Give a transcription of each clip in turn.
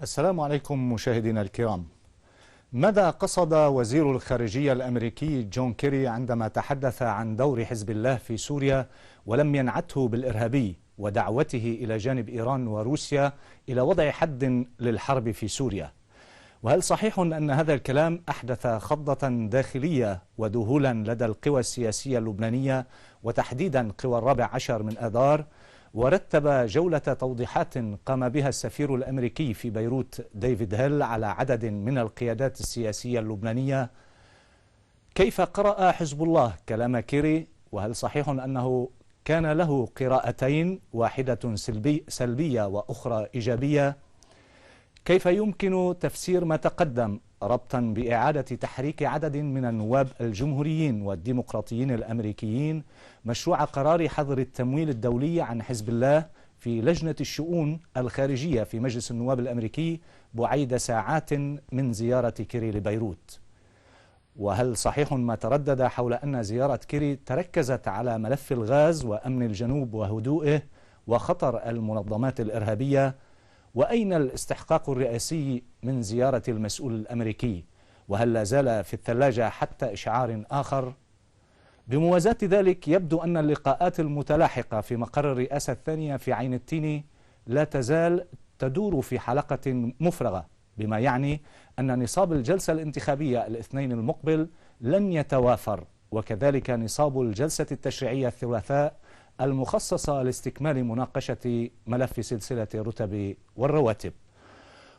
السلام عليكم مشاهدينا الكرام. ماذا قصد وزير الخارجية الأمريكي جون كيري عندما تحدث عن دور حزب الله في سوريا ولم ينعته بالإرهابي ودعوته إلى جانب إيران وروسيا إلى وضع حد للحرب في سوريا؟ وهل صحيح أن هذا الكلام أحدث خضة داخلية وذهولا لدى القوى السياسية اللبنانية وتحديدا قوى الرابع عشر من آذار، ورتب جولة توضيحات قام بها السفير الأمريكي في بيروت ديفيد هيل على عدد من القيادات السياسية اللبنانية؟ كيف قرأ حزب الله كلام كيري؟ وهل صحيح أنه كان له قراءتين، واحدة سلبية وأخرى إيجابية؟ كيف يمكن تفسير ما تقدم ربطا بإعادة تحريك عدد من النواب الجمهوريين والديمقراطيين الأمريكيين مشروع قرار حظر التمويل الدولي عن حزب الله في لجنة الشؤون الخارجية في مجلس النواب الأمريكي بعيد ساعات من زيارة كيري لبيروت؟ وهل صحيح ما تردد حول أن زيارة كيري تركزت على ملف الغاز وأمن الجنوب وهدوئه وخطر المنظمات الإرهابية؟ وأين الاستحقاق الرئاسي من زيارة المسؤول الأمريكي؟ وهل لا زال في الثلاجة حتى إشعار آخر؟ بموازاة ذلك يبدو أن اللقاءات المتلاحقة في مقر الرئاسة الثانية في عين التين لا تزال تدور في حلقة مفرغة، بما يعني أن نصاب الجلسة الانتخابية الاثنين المقبل لن يتوافر، وكذلك نصاب الجلسة التشريعية الثلاثاء المخصصة لاستكمال مناقشة ملف سلسلة الرتب والرواتب.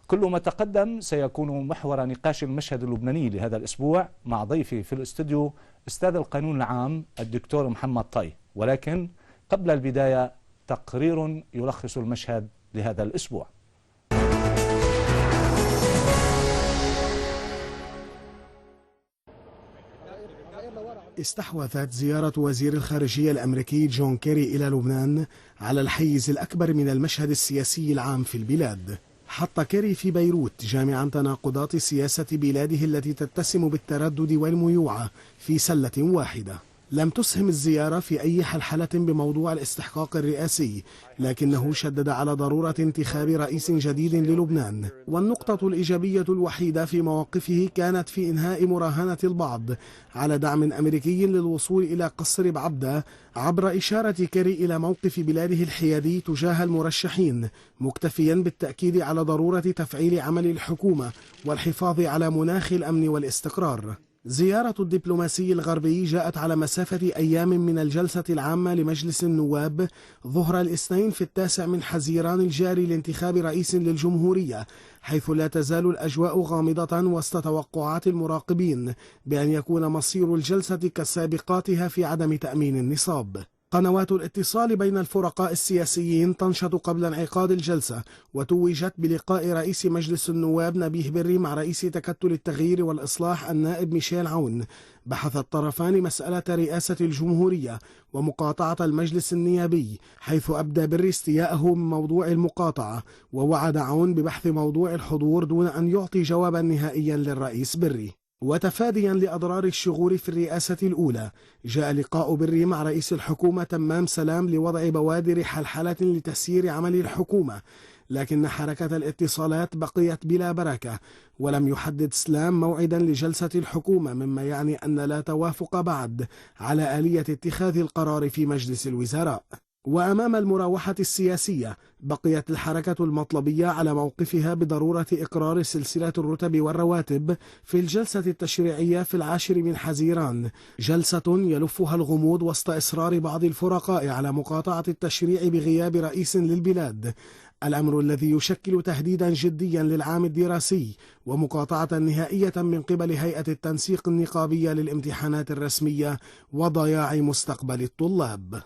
كل ما تقدم سيكون محور نقاش المشهد اللبناني لهذا الأسبوع مع ضيفي في الاستوديو أستاذ القانون العام الدكتور محمد طي، ولكن قبل البداية تقرير يلخص المشهد لهذا الأسبوع. استحوذت زيارة وزير الخارجية الأمريكي جون كيري إلى لبنان على الحيز الأكبر من المشهد السياسي العام في البلاد. حط كيري في بيروت جامعا تناقضات سياسة بلاده التي تتسم بالتردد والميوعة في سلة واحدة. لم تسهم الزيارة في أي حلحلة بموضوع الاستحقاق الرئاسي، لكنه شدد على ضرورة انتخاب رئيس جديد للبنان. والنقطة الإيجابية الوحيدة في مواقفه كانت في إنهاء مراهنة البعض على دعم أمريكي للوصول إلى قصر بعبدة عبر إشارة كيري إلى موقف بلاده الحيادي تجاه المرشحين، مكتفيا بالتأكيد على ضرورة تفعيل عمل الحكومة والحفاظ على مناخ الأمن والاستقرار. زيارة الدبلوماسي الغربي جاءت على مسافة أيام من الجلسة العامة لمجلس النواب ظهر الاثنين في 9 من حزيران الجاري لانتخاب رئيس للجمهورية، حيث لا تزال الأجواء غامضة وسط توقعات المراقبين بأن يكون مصير الجلسة كسابقاتها في عدم تأمين النصاب. قنوات الاتصال بين الفرقاء السياسيين تنشط قبل انعقاد الجلسة، وتوجت بلقاء رئيس مجلس النواب نبيه بري مع رئيس تكتل التغيير والإصلاح النائب ميشيل عون. بحث الطرفان مسألة رئاسة الجمهورية ومقاطعة المجلس النيابي، حيث أبدى بري استياءه من موضوع المقاطعة، ووعد عون ببحث موضوع الحضور دون أن يعطي جوابا نهائيا للرئيس بري. وتفاديا لأضرار الشغور في الرئاسة الأولى، جاء لقاء بري مع رئيس الحكومة تمام سلام لوضع بوادر حلحلة لتسيير عمل الحكومة، لكن حركة الاتصالات بقيت بلا بركة، ولم يحدد سلام موعدا لجلسة الحكومة، مما يعني أن لا توافق بعد على آلية اتخاذ القرار في مجلس الوزراء. وأمام المراوحة السياسية بقيت الحركة المطلبية على موقفها بضرورة إقرار سلسلة الرتب والرواتب في الجلسة التشريعية في 10 من حزيران، جلسة يلفها الغموض وسط إصرار بعض الفرقاء على مقاطعة التشريع بغياب رئيس للبلاد، الأمر الذي يشكل تهديدا جديا للعام الدراسي ومقاطعة نهائية من قبل هيئة التنسيق النقابية للامتحانات الرسمية وضياع مستقبل الطلاب.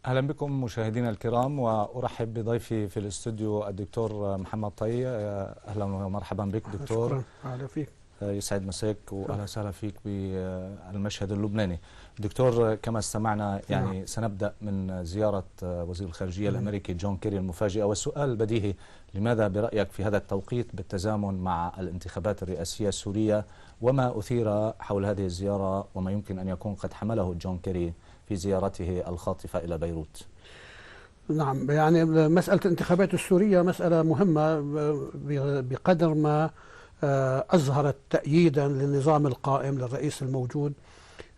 أهلا بكم مشاهدينا الكرام، وأرحب بضيفي في الاستوديو الدكتور محمد طي. أهلا ومرحبا بك دكتور. شكرا. أهلا فيك. يسعد مساك واهلا وسهلا فيك بالمشهد اللبناني. دكتور، كما استمعنا يعني سنبدا من زياره وزير الخارجيه الامريكي جون كيري المفاجئه، والسؤال البديهي: لماذا برايك في هذا التوقيت بالتزامن مع الانتخابات الرئاسيه السوريه، وما اثير حول هذه الزياره وما يمكن ان يكون قد حمله جون كيري في زيارته الخاطفه الى بيروت؟ نعم، يعني مسألة الانتخابات السورية مسألة مهمة بقدر ما أظهرت تأييدا للنظام القائم للرئيس الموجود،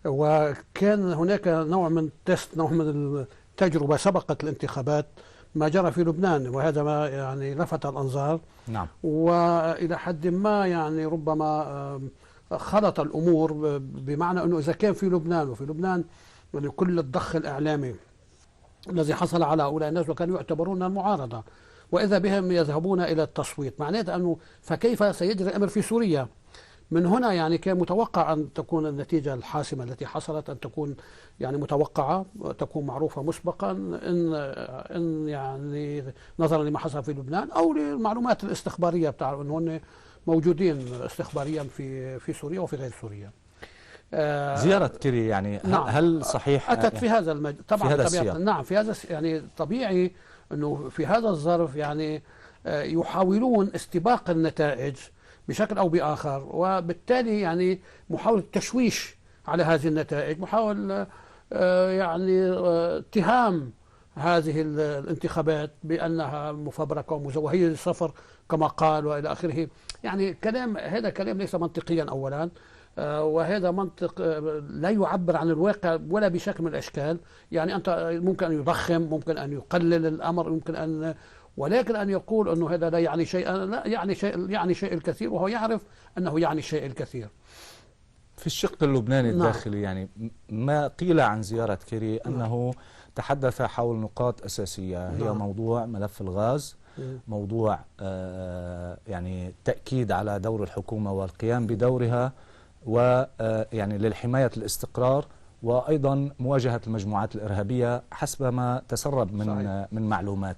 وكان هناك نوع من تست، نوع من التجربة سبقت الانتخابات ما جرى في لبنان، وهذا ما يعني لفت الأنظار. نعم. وإلى حد ما يعني ربما خلط الأمور، بمعنى أنه إذا كان في لبنان، وفي لبنان يعني كل الضخ الإعلامي الذي حصل على هؤلاء الناس وكانوا يعتبرون المعارضة، وإذا بهم يذهبون إلى التصويت، معناته أنه فكيف سيجري الأمر في سوريا؟ من هنا يعني كان متوقع أن تكون النتيجة الحاسمة التي حصلت أن تكون يعني متوقعة، تكون معروفة مسبقا، إن يعني نظرا لما حصل في لبنان أو للمعلومات الاستخبارية. بتعرف أنه هن موجودين استخباريا في سوريا وفي غير سوريا. زيارة كيري يعني نعم، هل صحيح أتت في هذا طبعا في هذا السياق؟ نعم، في هذا يعني طبيعي أنه في هذا الظرف يعني يحاولون استباق النتائج بشكل أو بآخر، وبالتالي يعني محاولة تشويش على هذه النتائج، محاولة يعني اتهام هذه الانتخابات بأنها مفبركة ومزوهة للصفر كما قال وإلى آخره. يعني هذا كلام ليس منطقيا أولا، وهذا منطق لا يعبر عن الواقع ولا بشكل من الأشكال. يعني أنت ممكن أن يضخم، ممكن أن يقلل الأمر، ممكن أن، ولكن أن يقول أنه هذا لا يعني شيئا، لا يعني شيء الكثير، وهو يعرف أنه يعني شيء الكثير. في الشق اللبناني الداخلي يعني ما قيل عن زيارة كيري أنه تحدث حول نقاط أساسية، هي موضوع ملف الغاز، موضوع يعني تأكيد على دور الحكومة والقيام بدورها، ويعني للحماية الاستقرار، وأيضا مواجهة المجموعات الإرهابية حسب ما تسرب من معلومات.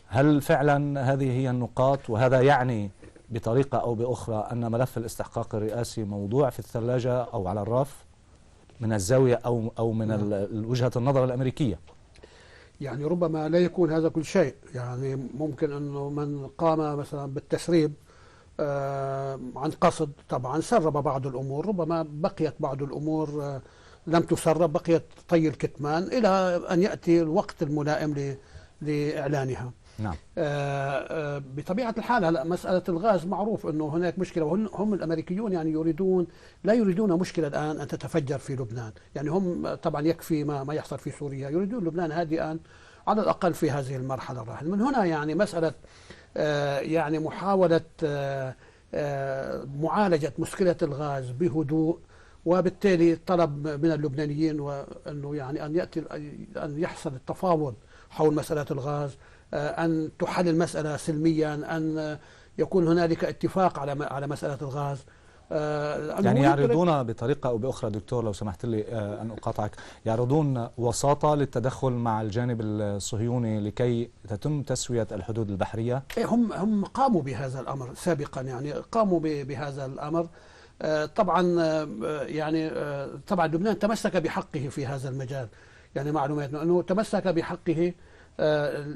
هل فعلا هذه هي النقاط، وهذا يعني بطريقة أو بأخرى أن ملف الاستحقاق الرئاسي موضوع في الثلاجة أو على الرف من الزاوية أو من وجهة النظر الأمريكية؟ يعني ربما لا يكون هذا كل شيء. يعني ممكن أنه من قام مثلا بالتسريب عن قصد طبعا سرب بعض الأمور، ربما بقيت بعض الأمور لم تسرب، بقيت طي الكتمان إلى أن يأتي الوقت الملائم لإعلانها. نعم. بطبيعة الحال هلا مسألة الغاز معروف أنه هناك مشكلة، وهم الأمريكيون يعني لا يريدون مشكلة الآن أن تتفجر في لبنان. يعني هم طبعا يكفي ما يحصل في سوريا، يريدون لبنان هادئا على الأقل في هذه المرحلة الراهنة. من هنا يعني مسألة يعني محاولة معالجة مشكلة الغاز بهدوء، وبالتالي طلب من اللبنانيين وأنه يعني أن يحصل التفاوض حول مسألة الغاز، أن تحل المسألة سلميا، أن يكون هنالك اتفاق على مسألة الغاز. يعني يعرضون بطريقة أو بأخرى، دكتور لو سمحت لي أن أقاطعك، يعرضون وساطة للتدخل مع الجانب الصهيوني لكي تتم تسوية الحدود البحرية؟ هم قاموا بهذا الأمر سابقا، يعني قاموا بهذا الأمر طبعا. يعني طبعا لبنان تمسك بحقه في هذا المجال، يعني معلوماتنا أنه تمسك بحقه.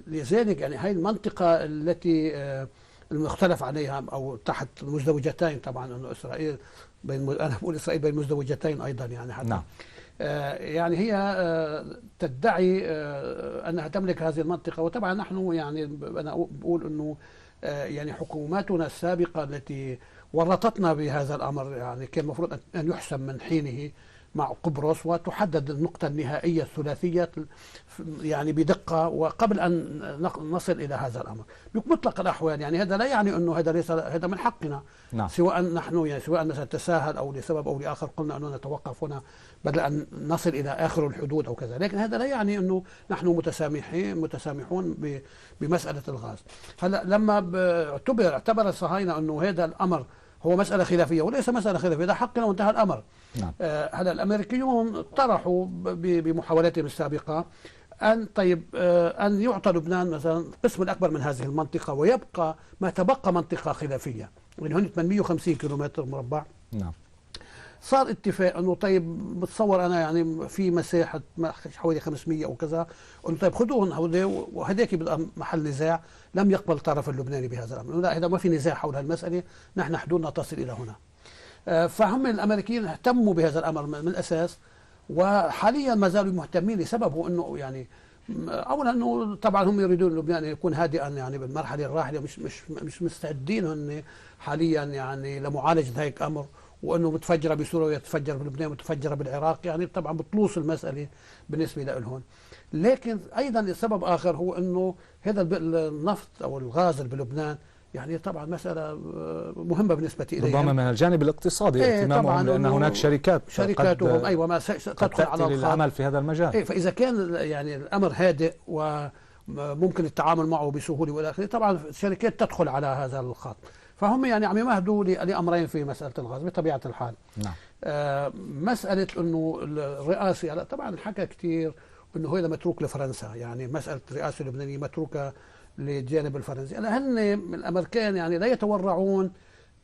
لذلك يعني هاي المنطقة التي المختلف عليها أو تحت مزدوجتين، طبعا أنه إسرائيل أنا بقول إسرائيل بين مزدوجتين أيضا، يعني حتى نعم. يعني هي تدعي أنها تملك هذه المنطقة. وطبعا نحن يعني أنا بقول أنه يعني حكوماتنا السابقة التي ورطتنا بهذا الأمر، يعني كان المفروض أن يحسم من حينه مع قبرص، وتحدد النقطة النهائية الثلاثية يعني بدقة، وقبل أن نصل إلى هذا الأمر بمطلق الأحوال. يعني هذا لا يعني أنه هذا من حقنا. نعم. سواء نحن يعني سواء نتساهل أو لسبب أو لآخر قلنا أنه نتوقف هنا بدل أن نصل إلى آخر الحدود أو كذا، لكن هذا لا يعني أنه نحن متسامحون بمسألة الغاز. هلا لما اعتبر الصهاينة أنه هذا الأمر هو مسألة خلافية، وليس مسألة خلافية، ده حقنا وانتهى الأمر. نعم. هلا الأمريكيون طرحوا بمحاولاتهم السابقة أن يعطى لبنان مثلا القسم الأكبر من هذه المنطقة، ويبقى ما تبقى منطقة خلافية. يعني هون 850 كيلومتر مربع. نعم. صار اتفاق انه طيب بتصور انا يعني في مساحه حوالي 500 او كذا، انه طيب خذوهم هودي، وهداك بيبقى محل نزاع. لم يقبل الطرف اللبناني بهذا الامر، لا، اذا ما في نزاع حول هالمساله نحن حدودنا تصل الى هنا. فهم الامريكيين اهتموا بهذا الامر من الاساس، وحاليا ما زالوا مهتمين لسببه انه يعني اولا انه طبعا هم يريدون لبنان يكون هادئا يعني بالمرحله الراحله، مش مستعدين هن حاليا يعني لمعالجه هيك امر، وانه متفجره بسوريا ويتفجر بلبنان وتفجر بالعراق، يعني طبعا بتلوص المساله بالنسبه لهم. لكن ايضا سبب اخر هو انه هذا النفط او الغاز اللي بلبنان يعني طبعا مساله مهمه بالنسبه اليهم، ربما من الجانب الاقتصادي اهتمامهم لان هناك شركاتهم ايوه ما تدخل على العمل في هذا المجال. فاذا كان يعني الامر هادئ وممكن التعامل معه بسهوله والى اخره، طبعا الشركات تدخل على هذا الخط. فهم يعني عم يمهدوا لامرين في مساله الغاز بطبيعه الحال. نعم. مساله انه الرئاسه طبعا حكى كثير انه هذا متروك لفرنسا، يعني مساله الرئاسه اللبنانيه متروكه للجانب الفرنسي. هن الامريكان يعني لا يتورعون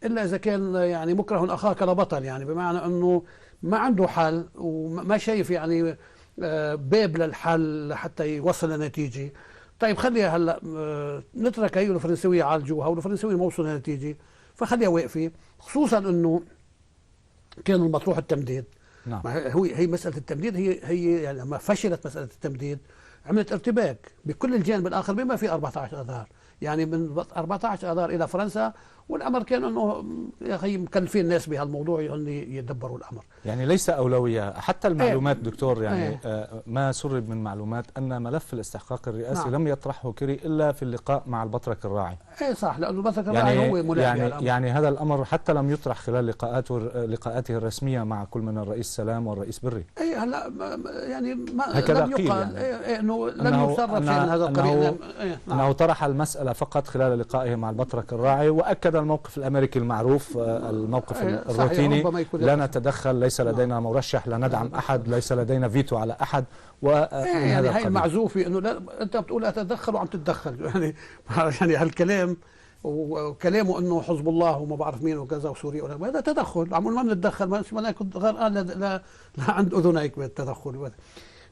الا اذا كان يعني مكره اخاك لبطل، يعني بمعنى انه ما عنده حل وما شايف يعني باب للحل حتى يوصل لنتيجه. طيب خليها هلا نترك هي الفرنسويه يعالجوها، والفرنسويه ما وصلوا لنتيجه فخليها واقفه، خصوصا انه كان المطروح التمديد. نعم. هي مساله التمديد هي يعني لما فشلت مساله التمديد عملت ارتباك بكل الجانب الاخر بما في 14 اذار، يعني من 14 اذار الى فرنسا، والامريكان انه يا اخي مكلفين الناس بهالموضوع ان يدبروا الامر. يعني ليس اولويه حتى المعلومات دكتور، يعني ما سرب من معلومات ان ملف الاستحقاق الرئاسي نعم. لم يطرحه كيري الا في اللقاء مع البطرك الراعي. صح، لانه البطرك الراعي هو ملاحق يعني هذا الامر حتى لم يطرح خلال لقاءاته الرسميه مع كل من الرئيس سلام والرئيس بري. هلا يعني ما هكذا لم يقال يعني انه لم يسرب شيء من هذا القبيل. انه طرح المساله فقط خلال لقائه مع البطرك الراعي، واكد الموقف الامريكي المعروف، الموقف الروتيني، لا نتدخل، ليس لدينا مرشح، لا ندعم احد، ليس لدينا فيتو على احد. يعني هي المعزوفه انه لا انت بتقول اتدخل وعم تتدخل، يعني هالكلام وكلامه انه حزب الله وما بعرف مين وكذا وسوريا، هذا تدخل. عم ما بنتدخل، ما كنت غرقان لا عند اذنيك بالتدخل.